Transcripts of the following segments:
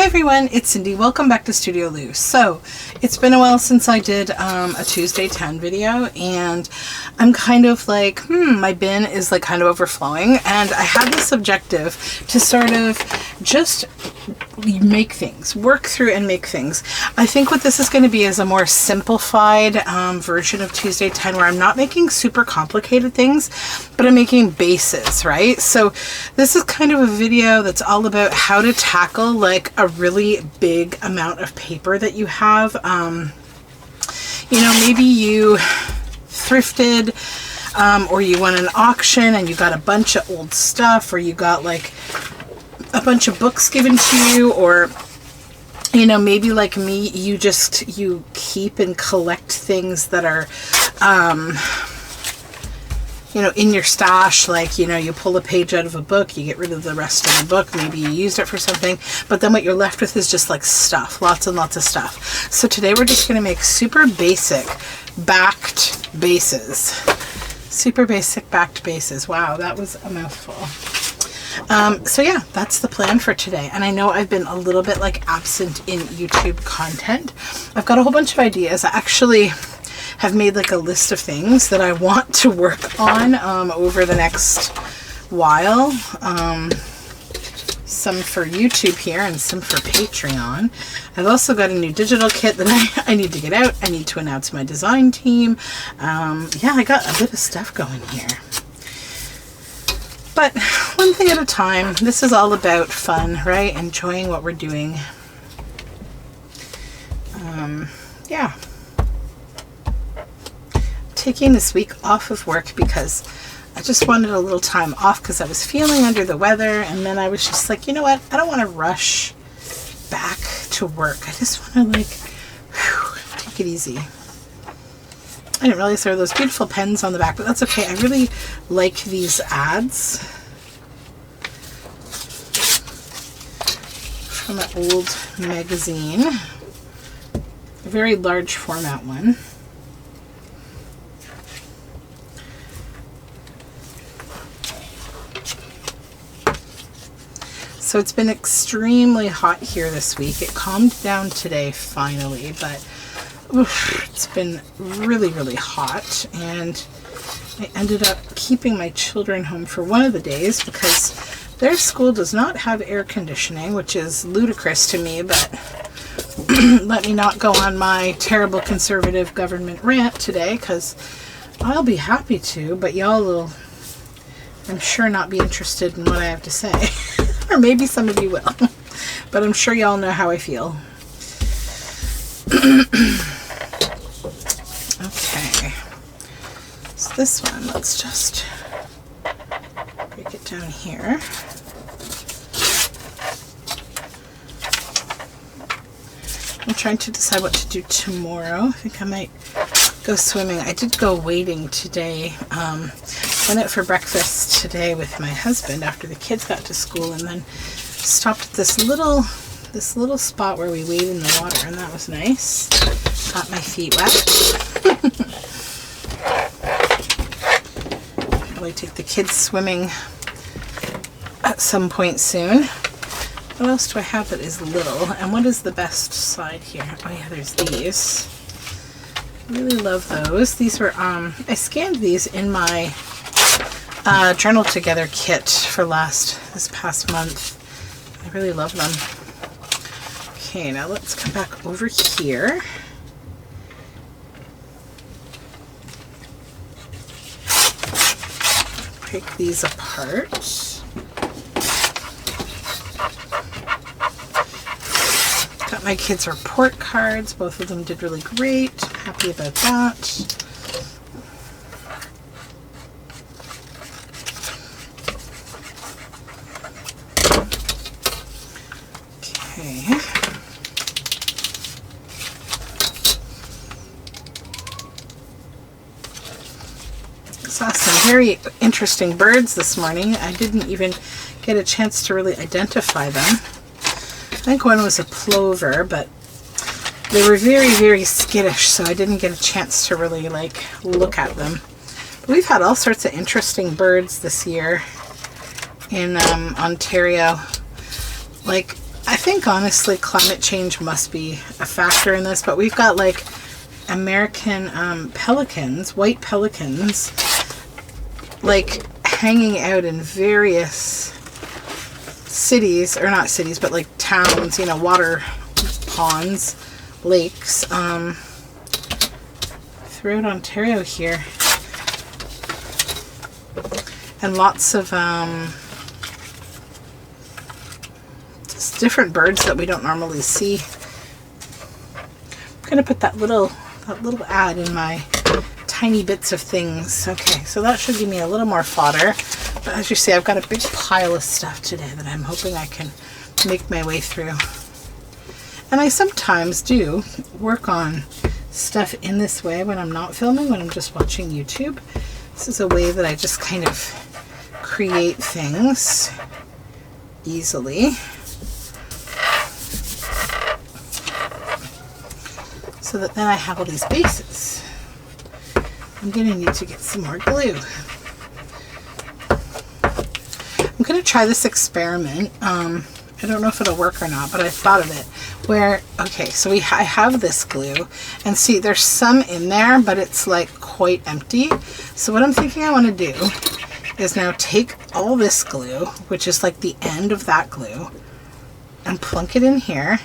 Hi everyone, it's Cindy. Welcome back to Studioloo. So, it's been a while since I did a Tuesday 10 video, and I'm kind of like, my bin is like kind of overflowing, and I had this objective to sort of just make things, work through and make things. I think what this is going to be is a more simplified version of Tuesday 10, where I'm not making super complicated things, but I'm making bases, right? So this is kind of a video that's all about how to tackle like a really big amount of paper that you have. You know, maybe you thrifted, or you won an auction and you got a bunch of old stuff, or you got like a bunch of books given to you, or you know, maybe like me, you keep and collect things that are you know, in your stash. Like, you know, you pull a page out of a book, you get rid of the rest of the book, maybe you used it for something, but then what you're left with is just like stuff, lots and lots of stuff. So today we're just going to make super basic backed bases. Super basic backed bases. Wow, that was a mouthful. So yeah, that's the plan for today. And I know I've been a little bit like absent in YouTube content. I've got a whole bunch of ideas. I actually have made like a list of things that I want to work on over the next while. Some for YouTube here and some for Patreon. I've also got a new digital kit that I need to get out. I need to announce my design team. Yeah, I got a bit of stuff going here. But one thing at a time. This is all about fun, right? Enjoying what we're doing. Yeah. Taking this week off of work because I just wanted a little time off because I was feeling under the weather, and then I was just like, you know what? I don't want to rush back to work. I just want to like, take it easy. I didn't realize there were those beautiful pens on the back, but that's okay. I really like these ads from an old magazine. A very large format one. So it's been extremely hot here this week. It calmed down today finally, but it's been really, really hot, and I ended up keeping my children home for one of the days because their school does not have air conditioning, which is ludicrous to me, but let me not go on my terrible conservative government rant today because I'll be happy to, but y'all will, I'm sure, not be interested in what I have to say. Or maybe some of you will, but I'm sure y'all know how I feel. Okay, so this one, let's just break it down here. I'm trying to decide what to do tomorrow. I think I might go swimming. I did go wading today. Went out for breakfast today with my husband after the kids got to school, and then stopped at this little spot where we wade in the water, and that was nice. Got my feet wet. Probably take the kids swimming at some point soon. What else do I have that is little? And what is the best side here? Oh yeah, there's these. Really love those. These were I scanned these in my Journal Together kit for this past month. I really love them. Okay, now let's come back over here. Pick these apart. Got my kids' report cards. Both of them did really great. Happy about that. Okay. Saw some very interesting birds this morning. I didn't even get a chance to really identify them. I think one was a plover, but they were very, very skittish, so I didn't get a chance to really like look at them. But we've had all sorts of interesting birds this year in Ontario. Like I think honestly climate change must be a factor in this, but we've got like American pelicans, white pelicans, like hanging out in various cities, or not cities, but like towns, you know, water ponds, lakes, throughout Ontario here. And lots of just different birds that we don't normally see. I'm gonna put that little ad in my tiny bits of things. Okay, so that should give me a little more fodder. But as you see, I've got a big pile of stuff today that I'm hoping I can make my way through. And I sometimes do work on stuff in this way when I'm not filming, when I'm just watching YouTube. This is a way that I just kind of create things easily. So that then I have all these bases. I'm going to need to get some more glue. I'm going to try this experiment. I don't know if it'll work or not, but I thought of it. Where, okay, so I have this glue, and see, there's some in there, but it's like quite empty. So what I'm thinking I want to do is now take all this glue, which is like the end of that glue, and plunk it in here.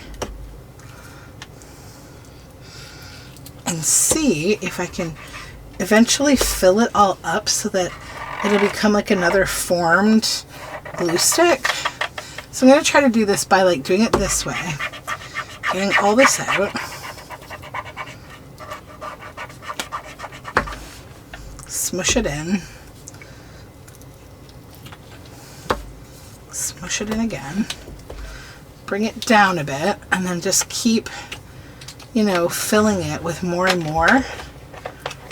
And see if I can eventually fill it all up so that it'll become like another formed glue stick. So I'm going to try to do this by like doing it this way, getting all this out, smush it in, smush it in again, bring it down a bit, and then just keep, you know, filling it with more and more.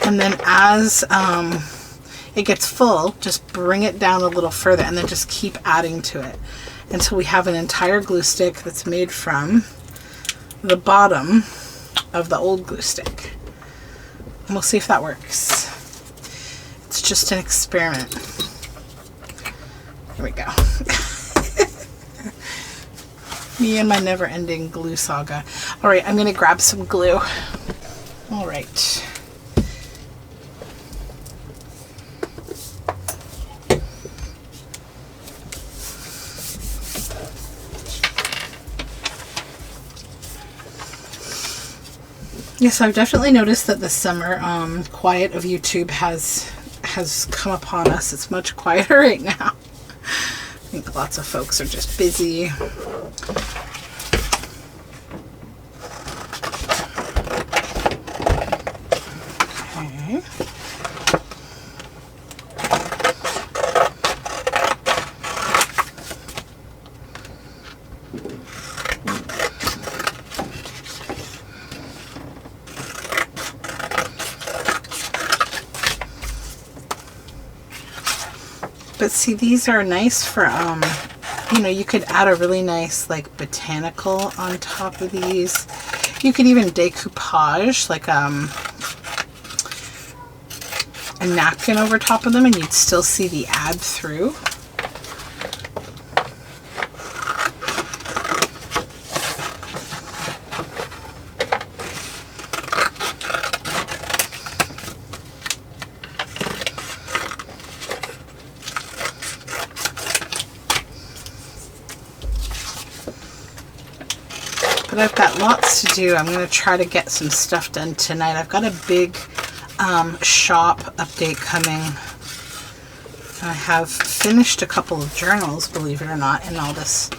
And then as it gets full, just bring it down a little further, and then just keep adding to it until we have an entire glue stick that's made from the bottom of the old glue stick. And we'll see if that works. It's just an experiment. Here we go. Me and my never-ending glue saga. All right, I'm going to grab some glue. All right. Yes, I've definitely noticed that the summer quiet of YouTube has come upon us. It's much quieter right now. I think lots of folks are just busy. Okay. But see, these are nice for, you know, you could add a really nice, like, botanical on top of these. You could even decoupage, like, a napkin over top of them, and you'd still see the ad through. But I've got lots to do. I'm going to try to get some stuff done tonight. I've got a big shop update coming. I have finished a couple of journals, believe it or not, in all this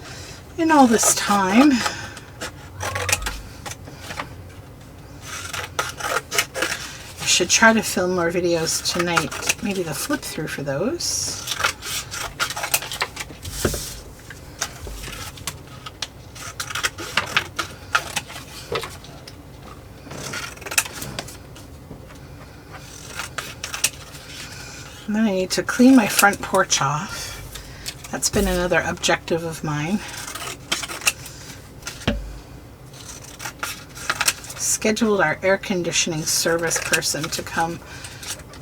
time. I should try to film more videos tonight. Maybe the flip through for those. And then I need to clean my front porch off. That's been another objective of mine. Scheduled our air conditioning service person to come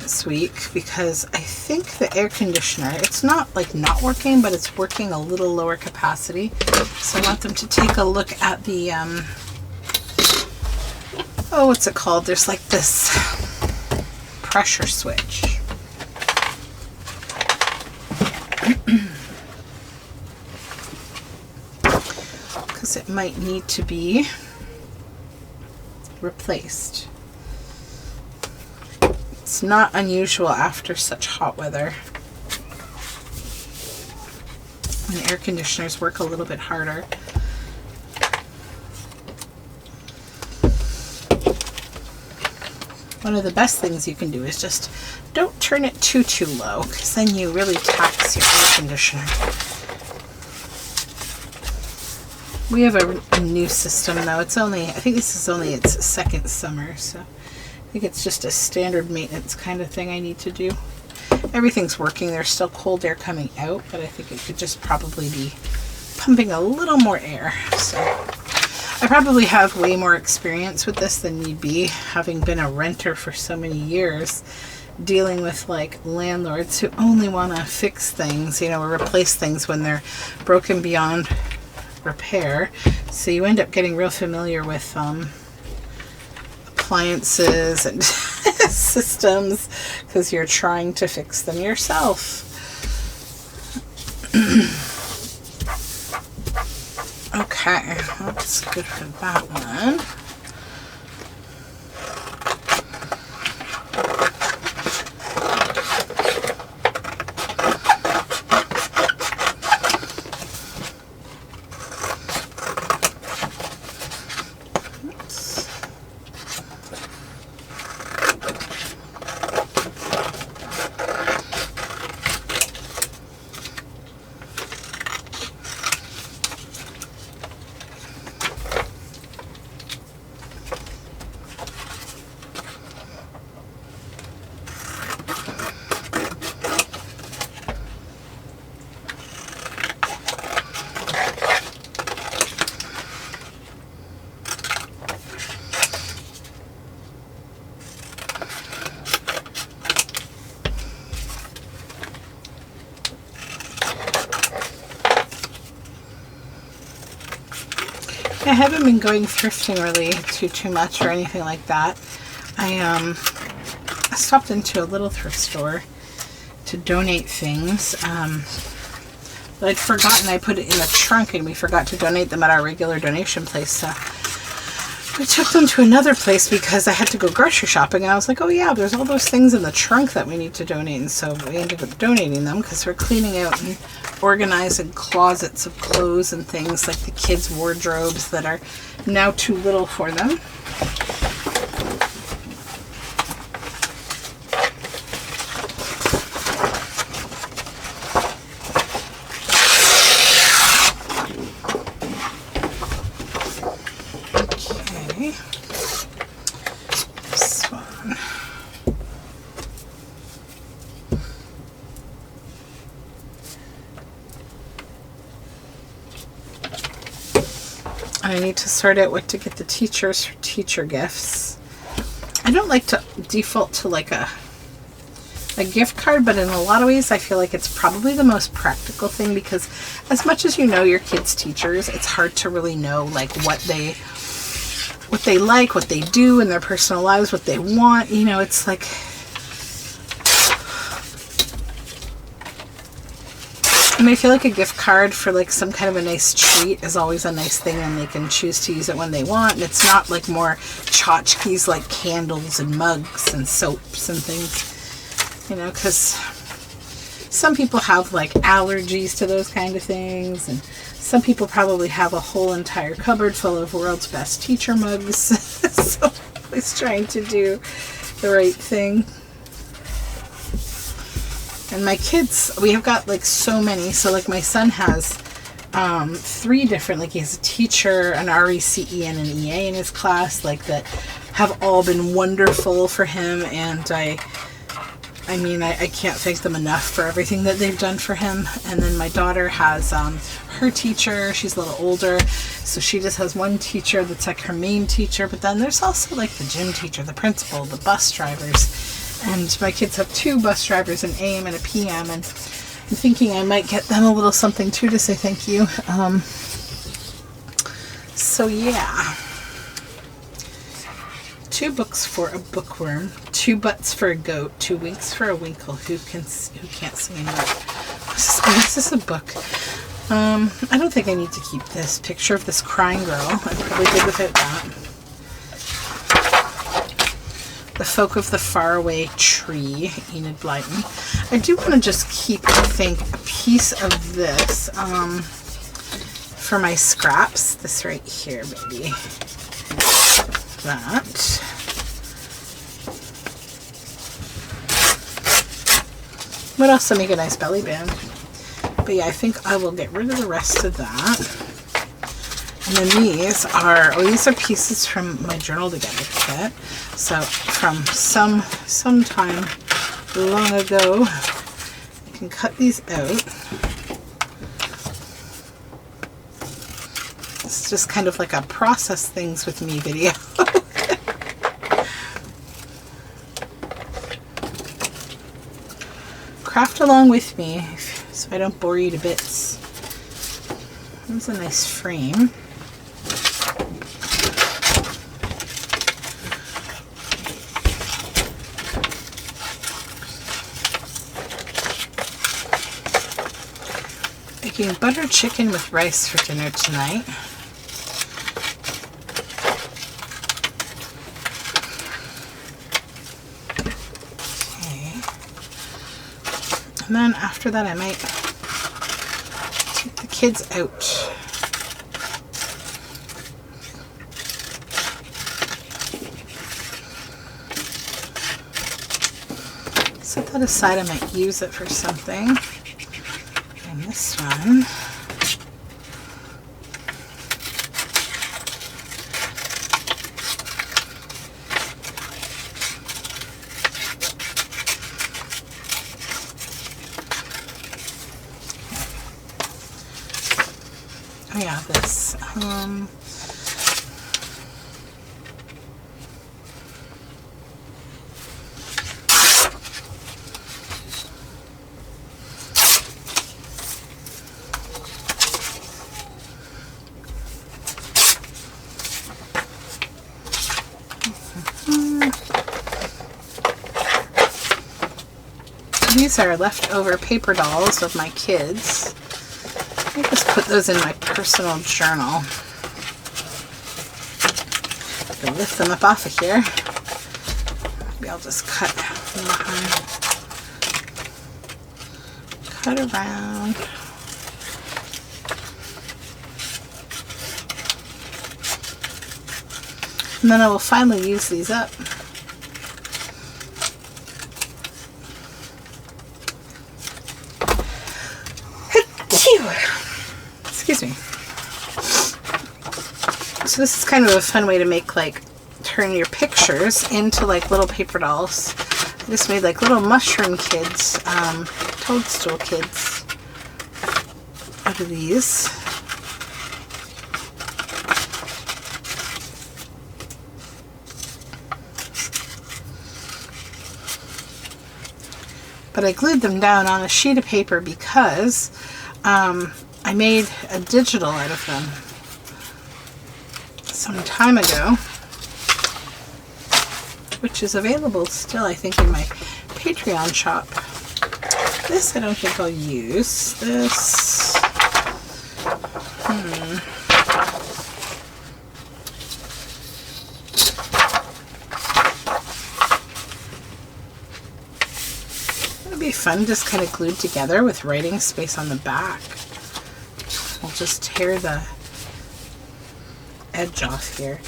this week because I think the air conditioner, it's not like not working, but it's working a little lower capacity. So I want them to take a look at the, oh, what's it called? There's like this pressure switch. Because it might need to be replaced. It's not unusual after such hot weather when air conditioners work a little bit harder. One of the best things you can do is just don't turn it too low, because then you really tax your air conditioner. We have a new system though. It's only, I think this is only its second summer, so I think it's just a standard maintenance kind of thing I need to do. Everything's working. There's still cold air coming out, but I think it could just probably be pumping a little more air. So I probably have way more experience with this than need be, having been a renter for so many years, dealing with like landlords who only want to fix things, you know, or replace things when they're broken beyond repair. So you end up getting real familiar with appliances and systems because you're trying to fix them yourself. Okay, that's good for that one. I haven't been going thrifting really too much or anything like that. I stopped into a little thrift store to donate things, but I'd forgotten I put it in the trunk and we forgot to donate them at our regular donation place. So we took them to another place because I had to go grocery shopping, and I was like, oh yeah, there's all those things in the trunk that we need to donate, and so we ended up donating them because we're cleaning out and organizing closets of clothes and things like the kids' wardrobes that are now too little for them. Okay, this one. I need to sort out what to get the teachers for teacher gifts. I don't like to default to like a gift card, but in a lot of ways I feel like it's probably the most practical thing, because as much as you know your kids' teachers, it's hard to really know like what they like, what they do in their personal lives, what they want. You know, it's like, I feel like a gift card for like some kind of a nice treat is always a nice thing, and they can choose to use it when they want. And it's not like more tchotchkes like candles and mugs and soaps and things, you know, because some people have like allergies to those kind of things, and some people probably have a whole entire cupboard full of world's best teacher mugs. So I'm always trying to do the right thing. And my kids, we have got like so many. So like my son has 3 different, like he has a teacher, an RECE, and an EA in his class, like that have all been wonderful for him. And I can't thank them enough for everything that they've done for him. And then my daughter has her teacher. She's a little older, so she just has one teacher that's like her main teacher. But then there's also like the gym teacher, the principal, the bus drivers. And my kids have 2 bus drivers, an AM and a PM, and I'm thinking I might get them a little something too to say thank you. So yeah. 2 books for a bookworm, 2 butts for a goat, 2 winks for a winkle. Who can't sing a note? This is a book. I don't think I need to keep this picture of this crying girl. I'm probably good without that. The Folk of the Faraway Tree, Enid Blyton. I do want to just keep, I think, a piece of this for my scraps. This right here, maybe. That. What else will make a nice belly band? But yeah, I think I will get rid of the rest of that. And then these are pieces from my Journal Together kit. So from some time long ago, I can cut these out. It's just kind of like a process things with me video. Craft along with me so I don't bore you to bits. That's a nice frame. Making butter chicken with rice for dinner tonight. And then after that I might take the kids out. Set that aside, I might use it for something. And this one. Oh yeah, this. These are leftover paper dolls of my kids. I just put those in my personal journal. I can lift them up off of here. Maybe I'll just cut around. And then I will finally use these up. Excuse me. So this is kind of a fun way to make, like, turn your pictures into like little paper dolls. I just made like little mushroom kids, toadstool kids out of these. But I glued them down on a sheet of paper because I made a digital out of them some time ago, which is available still, I think, in my Patreon shop. This I don't think I'll use. This, it would be fun, just kind of glued together with writing space on the back. I'll just tear the edge off here.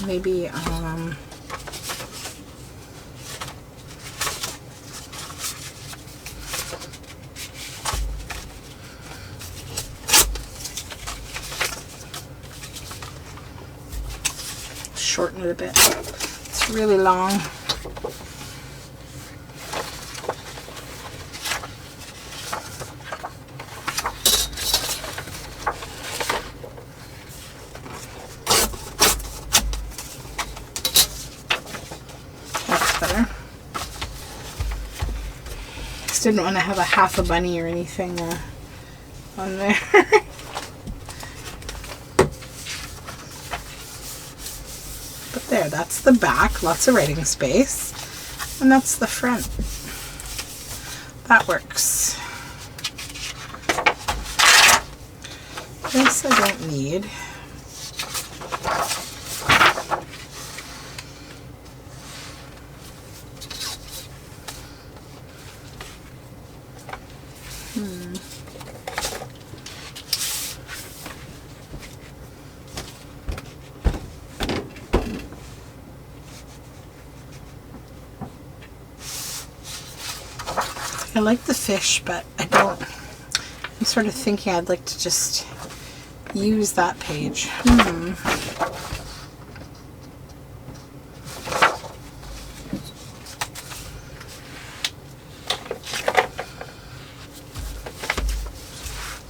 Maybe shorten it a bit. It's really long. didn't want to have a half a bunny or anything on there. But there, that's the back, lots of writing space. And that's the front. That works. This I don't need. I like the fish, but I don't. I'm sort of thinking I'd like to just use that page.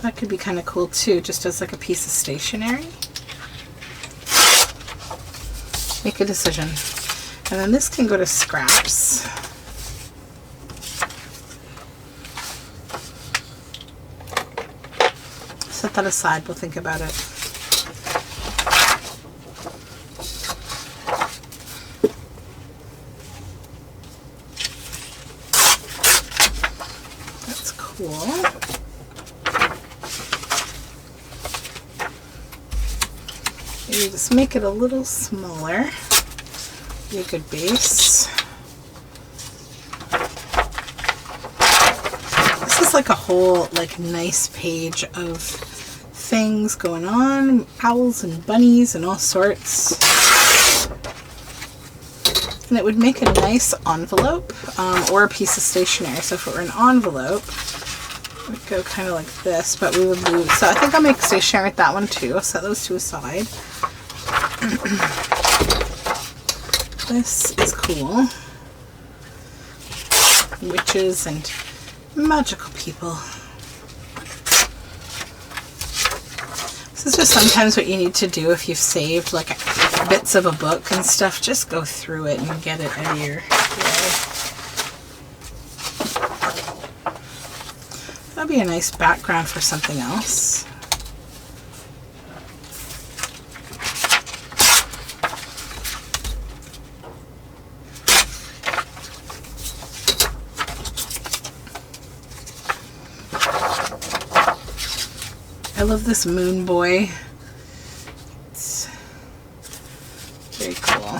That could be kind of cool too, just as like a piece of stationery. Make a decision. And then this can go to scraps. Set that aside, we'll think about it. That's cool. Maybe just make it a little smaller. Be a good base. This is like a whole like nice page of things going on, owls and bunnies and all sorts. And it would make a nice envelope or a piece of stationery. So if it were an envelope, it would go kind of like this, but we would lose. So I think I'll make stationery with that one too. I'll set those two aside. This is cool. Witches and magical people. This is just sometimes what you need to do if you've saved like bits of a book and stuff. Just go through it and get it out of your way. That'd be a nice background for something else. I love this moon boy. It's very cool.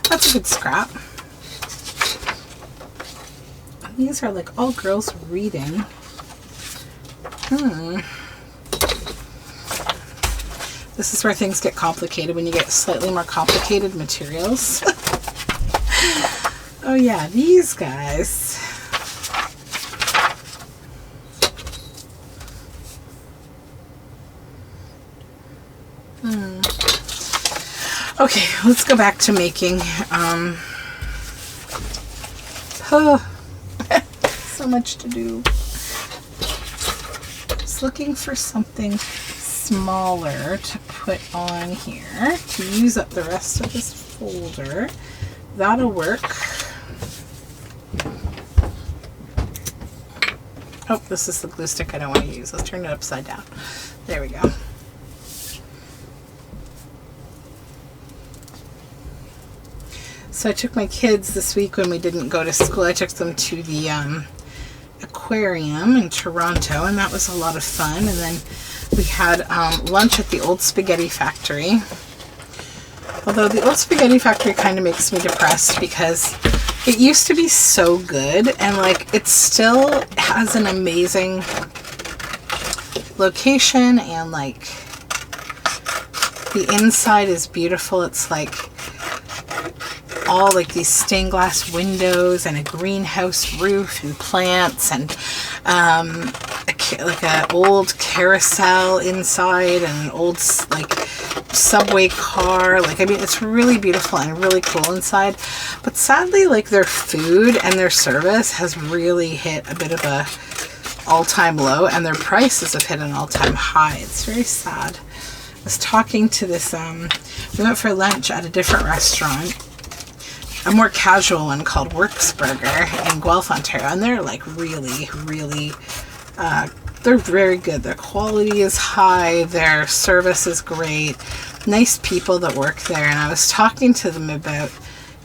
That's a good scrap. And these are like all girls reading. This is where things get complicated, when you get slightly more complicated materials. Oh yeah, these guys. Okay, let's go back to making. So much to do. Just looking for something smaller to put on here to use up the rest of this folder. That'll work. Oh, this is the glue stick I don't want to use. Let's turn it upside down. There we go. So I took my kids this week when we didn't go to school. I took them to the aquarium in Toronto, and that was a lot of fun. And then we had lunch at the old spaghetti factory. Although the old spaghetti factory kind of makes me depressed because it used to be so good, and like it still has an amazing location, and like the inside is beautiful. It's like all like these stained glass windows and a greenhouse roof and plants and like an old carousel inside and an old like subway car. Like, I mean, it's really beautiful and really cool inside, but sadly like their food and their service has really hit a bit of a all-time low, and their prices have hit an all-time high. It's very sad. was talking to this, we went for lunch at a different restaurant, a more casual one called Works Burger in Guelph, Ontario, and they're like really, really, they're very good. Their quality is high, their service is great, nice people that work there, and I was talking to them about,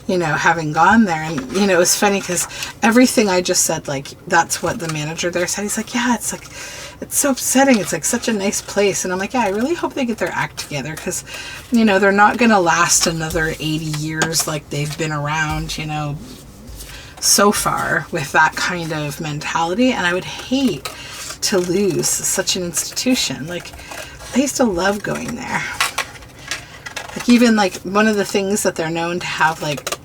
you know, having gone there, and, you know, it was funny because everything I just said, like, that's what the manager there said. He's like, yeah, it's like, it's so upsetting. It's like such a nice place. And I'm like, yeah, I really hope they get their act together because, you know, they're not going to last another 80 years like they've been around, you know, so far with that kind of mentality. And I would hate to lose such an institution. Like, I used to love going there. Like, even like one of the things that they're known to have, like,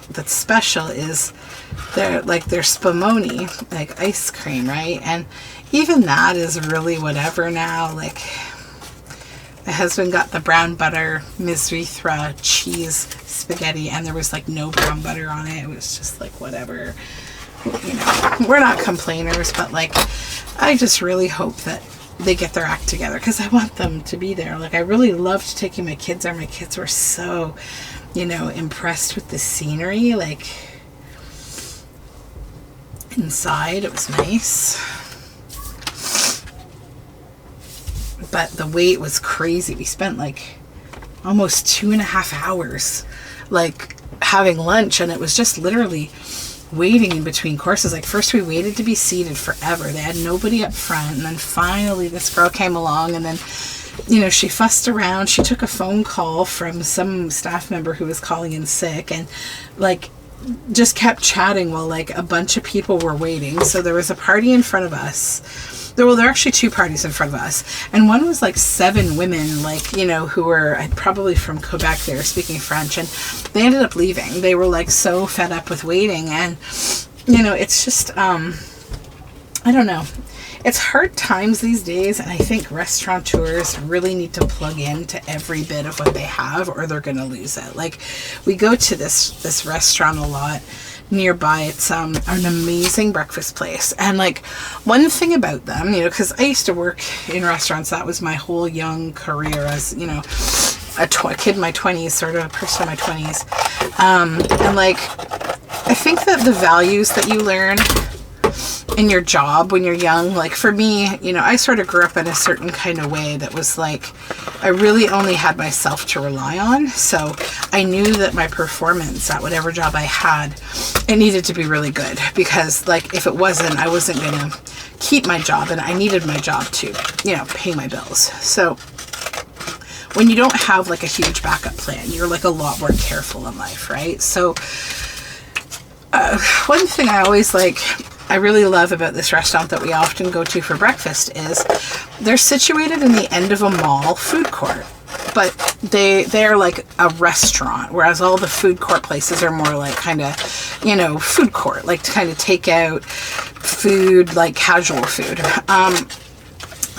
that's special is their spumoni, like ice cream, right? And even that is really whatever now. Like, my husband got the brown butter misrithra cheese spaghetti, and there was like no brown butter on it. It was just like whatever, you know. We're not complainers, but like, I just really hope that they get their act together because I want them to be there. Like, I really loved taking my kids there. My kids were so, you know, impressed with the scenery. Like, inside it was nice, but the wait was crazy. We spent like almost 2.5 hours like having lunch, and it was just literally waiting in between courses. Like, first we waited to be seated forever. They had nobody up front, and then finally this girl came along, and then, you know, she fussed around. She took a phone call from some staff member who was calling in sick, and like just kept chatting while like a bunch of people were waiting. So there was a party in front of us. There were actually 2 parties in front of us, and one was like 7 women, like, you know, who were probably from Quebec. They were speaking French, and they ended up leaving. They were like so fed up with waiting, and, you know, it's just I don't know. It's hard times these days, and I think restaurateurs really need to plug into every bit of what they have, or they're gonna lose it. Like, we go to this restaurant a lot nearby. It's an amazing breakfast place, and like, one thing about them, you know, because I used to work in restaurants. That was my whole young career as, you know, a kid in my 20s, sort of a person in my 20s, and like, I think that the values that you learn in your job when you're young, like for me, you know, I sort of grew up in a certain kind of way that was like, I really only had myself to rely on. So I knew that my performance at whatever job I had, it needed to be really good, because like, if it wasn't, I wasn't going to keep my job, and I needed my job to, you know, pay my bills. So when you don't have like a huge backup plan, you're like a lot more careful in life, right? So one thing I really love about this restaurant that we often go to for breakfast is they're situated in the end of a mall food court, but they're like a restaurant, whereas all the food court places are more like kind of, you know, food court, like to kind of take out food, like casual food.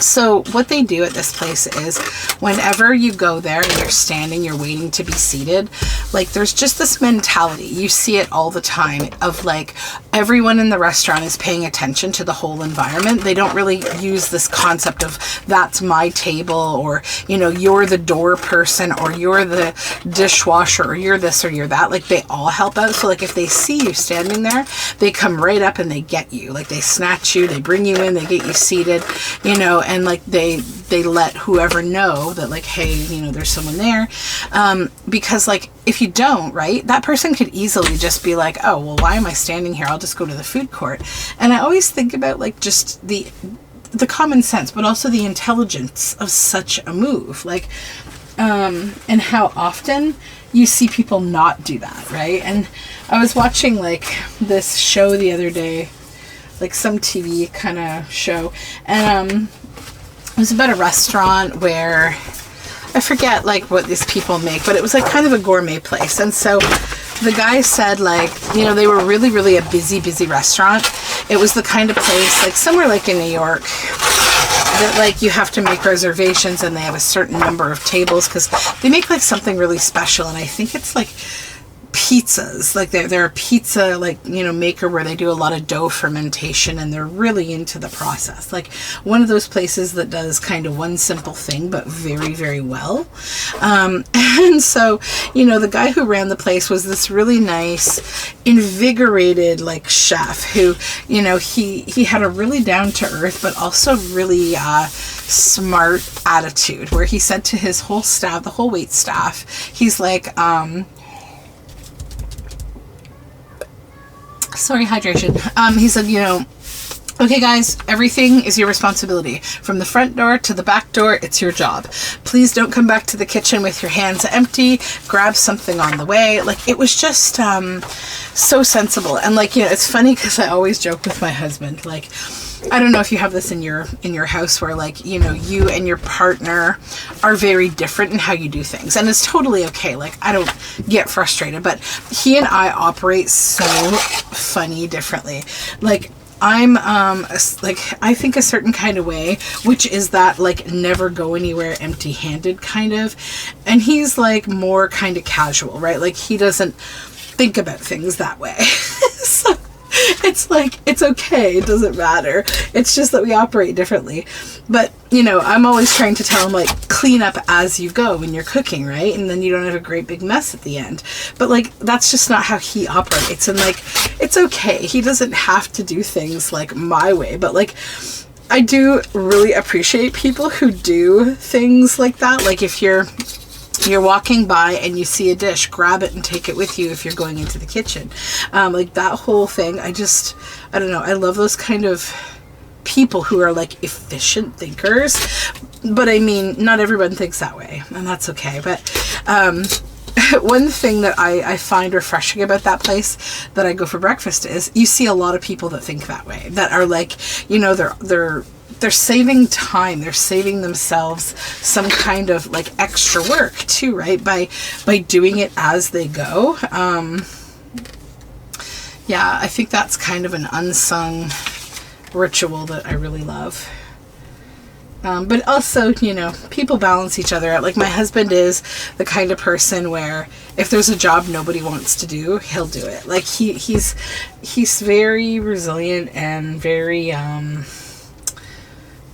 So what they do at this place is, whenever you go there and you're standing, you're waiting to be seated, like, there's just this mentality, you see it all the time, of like, everyone in the restaurant is paying attention to the whole environment. They don't really use this concept of, that's my table, or, you know, you're the door person, or you're the dishwasher, or you're this or you're that. Like, they all help out. So like, if they see you standing there, they come right up and they get you. Like, they snatch you, they bring you in, they get you seated, you know, and like, they let whoever know that, like, hey, you know, there's someone there, because like, if you don't, right, that person could easily just be like, oh, well, why am I standing here? I'll just go to the food court. And I always think about like just the common sense, but also the intelligence of such a move, like, and how often you see people not do that, right? And I was watching like this show the other day, like some TV kind of show, and it was about a restaurant where, I forget like what these people make, but it was like kind of a gourmet place. And so the guy said, like, you know, they were really, really a busy restaurant. It was the kind of place, like somewhere like in New York, that like you have to make reservations, and they have a certain number of tables because they make like something really special. And I think it's like pizzas. Like they're a pizza, like, you know, maker where they do a lot of dough fermentation, and they're really into the process. Like one of those places that does kind of one simple thing but very, very well. And so, you know, the guy who ran the place was this really nice, invigorated like chef who, you know, he had a really down to earth but also really smart attitude, where he said to his whole staff, the whole wait staff, he's like, sorry, hydration. He said, you know, okay guys, everything is your responsibility. From the front door to the back door, it's your job. Please don't come back to the kitchen with your hands empty. Grab something on the way. Like, it was just so sensible. And like, you know, it's funny because I always joke with my husband, like, I don't know if you have this in your house where, like, you know, you and your partner are very different in how you do things, and it's totally okay. Like, I don't get frustrated, but he and I operate so funny differently. Like, I'm like, I think a certain kind of way, which is that like never go anywhere empty-handed kind of, and he's like more kind of casual, right? Like, he doesn't think about things that way. So it's like, it's okay, it doesn't matter. It's just that we operate differently. But, you know, I'm always trying to tell him, like, clean up as you go when you're cooking, right? And then you don't have a great big mess at the end. But, like, that's just not how he operates. And, like, it's okay. He doesn't have to do things, like, my way. But, like, I do really appreciate people who do things like that. Like, if you're walking by and you see a dish, grab it and take it with you if you're going into the kitchen. Like, that whole thing, I don't know, I love those kind of people who are like efficient thinkers. But I mean, not everyone thinks that way, and that's okay. But one thing that I find refreshing about that place that I go for breakfast is you see a lot of people that think that way, that are like, you know, they're saving time, they're saving themselves some kind of like extra work too, right? By doing it as they go. Yeah, I think that's kind of an unsung ritual that I really love. But also, you know, people balance each other out. Like, my husband is the kind of person where if there's a job nobody wants to do, he'll do it. Like, he's very resilient and very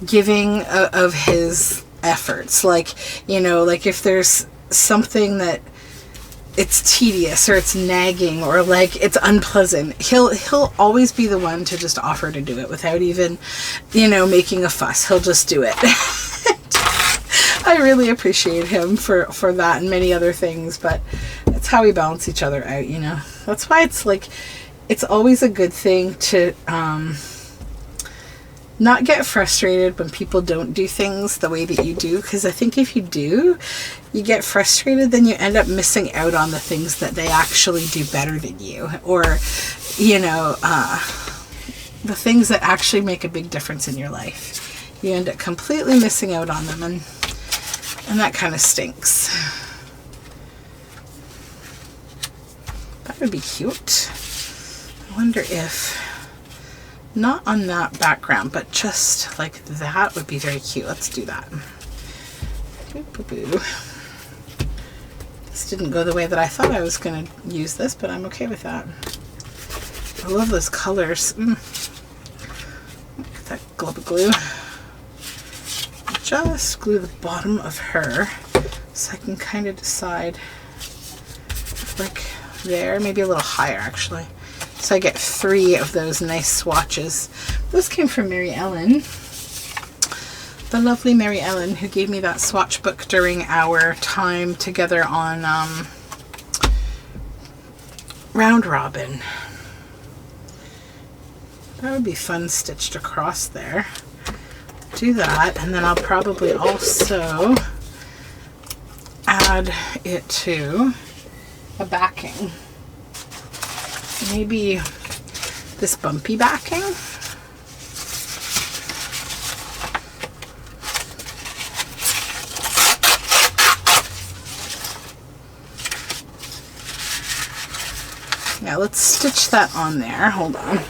giving of his efforts. Like, you know, like if there's something that it's tedious or it's nagging or like it's unpleasant, he'll always be the one to just offer to do it without even, you know, making a fuss. He'll just do it. I really appreciate him for that and many other things, but that's how we balance each other out, you know. That's why it's like, it's always a good thing to not get frustrated when people don't do things the way that you do, because I think if you do, you get frustrated, then you end up missing out on the things that they actually do better than you, or, you know, the things that actually make a big difference in your life. You end up completely missing out on them, and that kind of stinks. That would be cute. I wonder if, not on that background, but just like that would be very cute. Let's do that. This didn't go the way that I thought I was going to use this, but I'm okay with that. I love those colors. Look at that glub of glue. Just glue the bottom of her so I can kind of decide, like there, maybe a little higher actually. So I get 3 of those nice swatches. Those came from Mary Ellen. The lovely Mary Ellen, who gave me that swatch book during our time together on Round Robin. That would be fun stitched across there. Do that, and then I'll probably also add it to a backing. Maybe this bumpy backing. Yeah, let's stitch that on there. Hold on.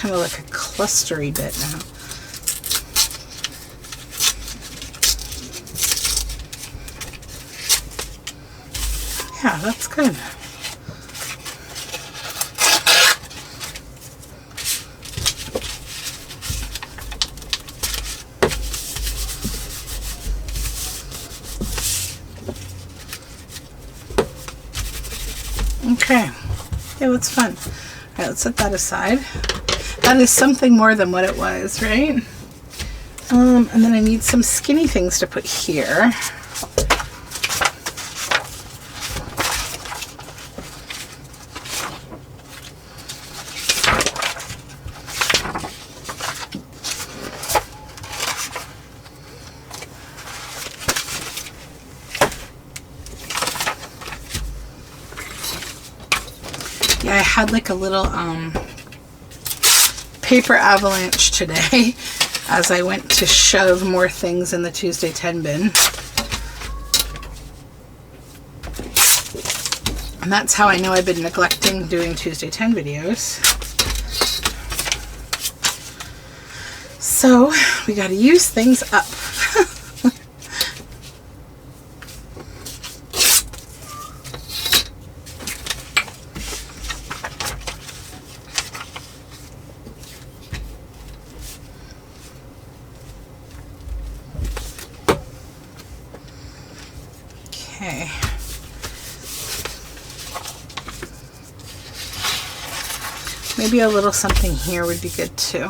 kind of like a clustery bit now. Yeah, that's good. Okay. Yeah, that's fun. All right, let's set that aside. That is something more than what it was, right? And then I need some skinny things to put here. Yeah, I had like a little paper avalanche today as I went to shove more things in the Tuesday 10 bin. And that's how I know I've been neglecting doing Tuesday 10 videos. So we got to use things up. Okay. Maybe a little something here would be good too.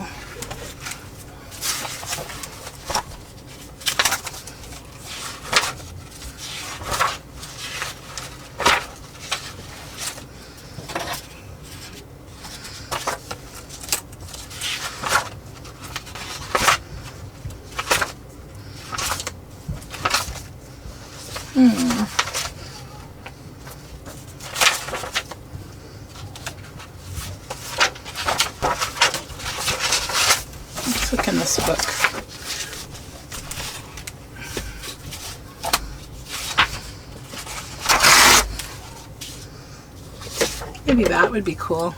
Let's look in this book. Maybe that would be cool.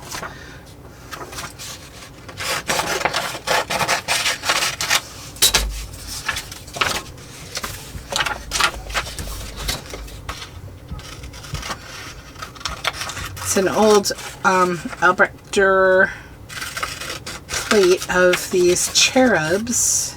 It's an old Albrecht Dürer plate of these cherubs.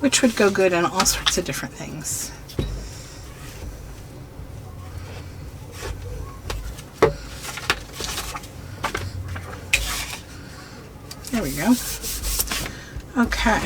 Which would go good in all sorts of different things. There we go. Okay.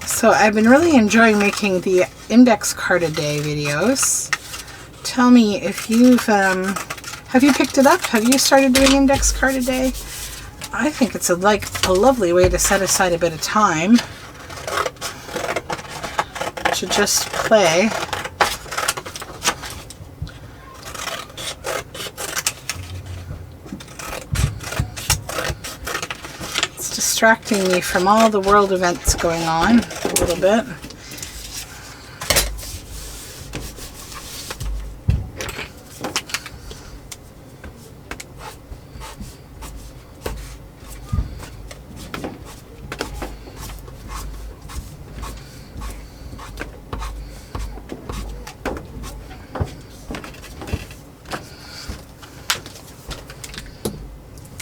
So I've been really enjoying making the index card a day videos. Tell me if you've, have you picked it up? Have you started doing index card a day? I think it's a lovely way to set aside a bit of time to just play. Distracting me from all the world events going on a little bit.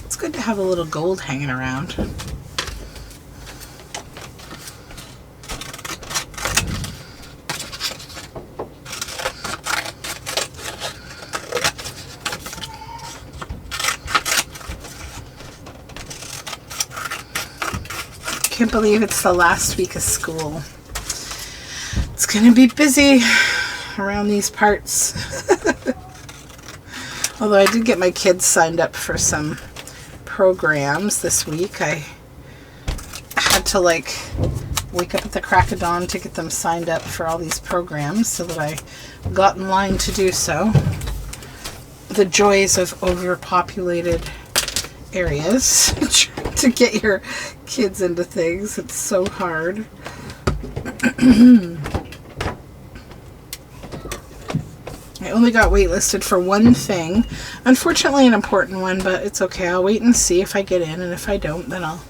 It's good to have a little gold hanging around. I can't believe it's the last week of school. It's gonna be busy around these parts. Although I did get my kids signed up for some programs this week. I had to like wake up at the crack of dawn to get them signed up for all these programs so that I got in line to do so. The joys of overpopulated areas. Trying to get your kids into things. It's so hard. I only got waitlisted for one thing. Unfortunately an important one, but it's okay. I'll wait and see if I get in, and if I don't, then I'll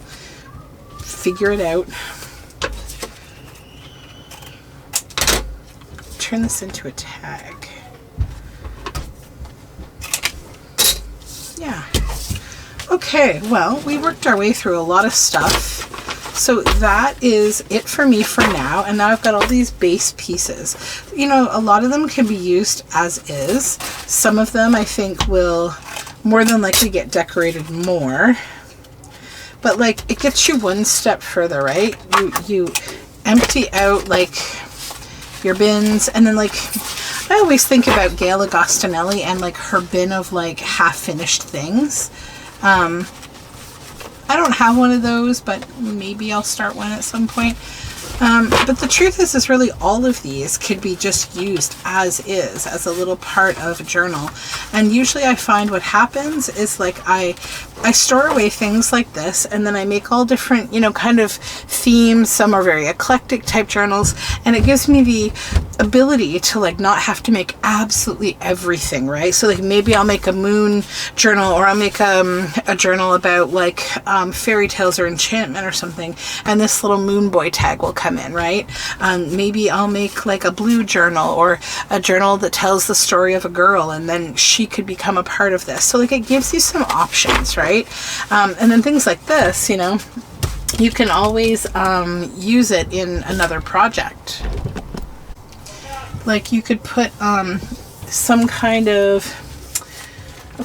figure it out. Turn this into a tag. Yeah. Okay, well, we worked our way through a lot of stuff. So that is it for me for now. And now I've got all these base pieces. You know, a lot of them can be used as is. Some of them I think will more than likely get decorated more. But like, it gets you one step further, right? You empty out like your bins, and then like, I always think about Gail Agostinelli and like her bin of like half finished things. I don't have one of those, but maybe I'll start one at some point. But the truth is really all of these could be just used as is, as a little part of a journal. And usually I find what happens is like I store away things like this, and then I make all different, you know, kind of themes. Some are very eclectic type journals, and it gives me the ability to like not have to make absolutely everything, right? So like maybe I'll make a moon journal, or I'll make a journal about like fairy tales or enchantment or something, and this little moon boy tag will come in, right? Maybe I'll make like a blue journal, or a journal that tells the story of a girl, and then she could become a part of this. So like it gives you some options, right? And then things like this, you know, you can always use it in another project. Like you could put some kind of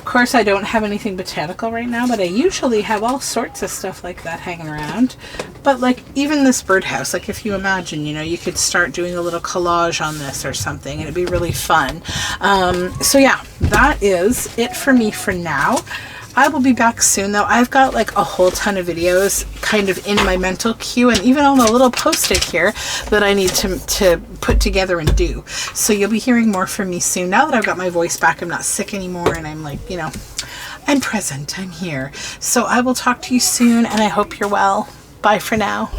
course I don't have anything botanical right now, but I usually have all sorts of stuff like that hanging around. But like even this birdhouse, like if you imagine, you know, you could start doing a little collage on this or something, and it'd be really fun. So yeah, that is it for me for now. I will be back soon though. I've got like a whole ton of videos kind of in my mental queue, and even on a little post-it here that I need to put together and do. So you'll be hearing more from me soon. Now that I've got my voice back, I'm not sick anymore, and I'm like, you know, I'm present, I'm here. So I will talk to you soon, and I hope you're well. Bye for now.